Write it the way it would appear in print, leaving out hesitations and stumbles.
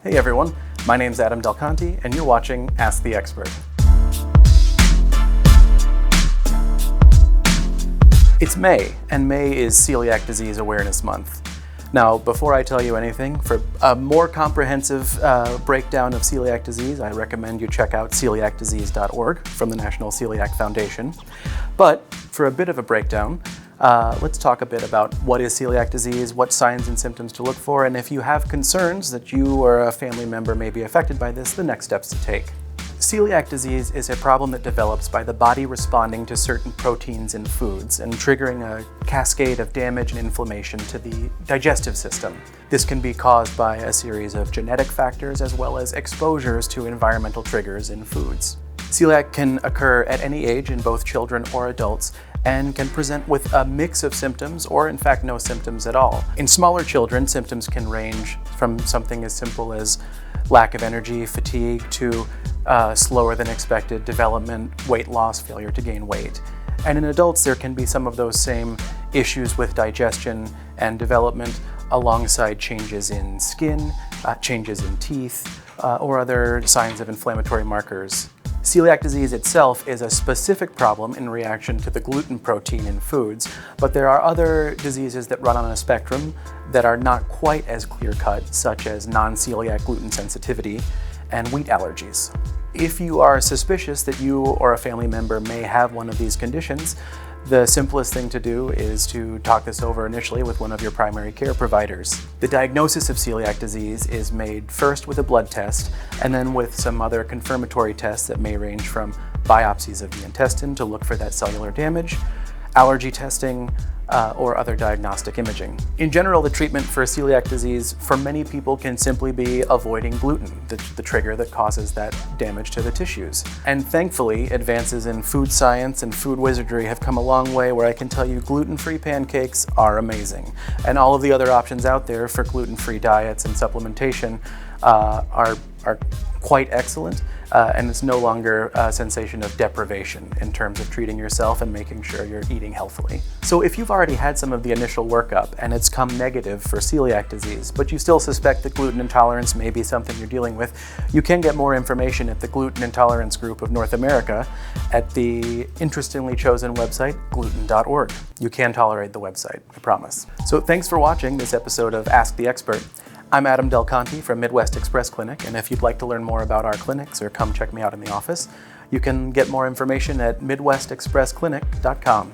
Hey everyone, my name's Adam Del Conte, and you're watching Ask the Expert. It's May, and May is Celiac Disease Awareness Month. Now, before I tell you anything, for a more comprehensive breakdown of celiac disease, I recommend you check out celiacdisease.org from the National Celiac Foundation. But for a bit of a breakdown, let's talk a bit about what is celiac disease, what signs and symptoms to look for, and if you have concerns that you or a family member may be affected by this, the next steps to take. Celiac disease is a problem that develops by the body responding to certain proteins in foods and triggering a cascade of damage and inflammation to the digestive system. This can be caused by a series of genetic factors as well as exposures to environmental triggers in foods. Celiac can occur at any age in both children or adults and can present with a mix of symptoms or in fact no symptoms at all. In smaller children, symptoms can range from something as simple as lack of energy, fatigue, to slower than expected development, weight loss, failure to gain weight. And in adults, there can be some of those same issues with digestion and development alongside changes in skin, changes in teeth, or other signs of inflammatory markers. Celiac disease itself is a specific problem in reaction to the gluten protein in foods, but there are other diseases that run on a spectrum that are not quite as clear-cut, such as non-celiac gluten sensitivity and wheat allergies. If you are suspicious that you or a family member may have one of these conditions, the simplest thing to do is to talk this over initially with one of your primary care providers. The diagnosis of celiac disease is made first with a blood test and then with some other confirmatory tests that may range from biopsies of the intestine to look for that cellular damage, allergy testing, or other diagnostic imaging. In general, the treatment for celiac disease for many people can simply be avoiding gluten, the trigger that causes that damage to the tissues. And thankfully, advances in food science and food wizardry have come a long way where I can tell you gluten-free pancakes are amazing. And all of the other options out there for gluten-free diets and supplementation are quite excellent, and it's no longer a sensation of deprivation in terms of treating yourself and making sure you're eating healthily. So if you've already had some of the initial workup and it's come negative for celiac disease, but you still suspect that gluten intolerance may be something you're dealing with, you can get more information at the Gluten Intolerance Group of North America at the interestingly chosen website, gluten.org. You can tolerate the website, I promise. So thanks for watching this episode of Ask the Expert. I'm Adam Del Conte from Midwest Express Clinic, and if you'd like to learn more about our clinics or come check me out in the office, you can get more information at midwestexpressclinic.com.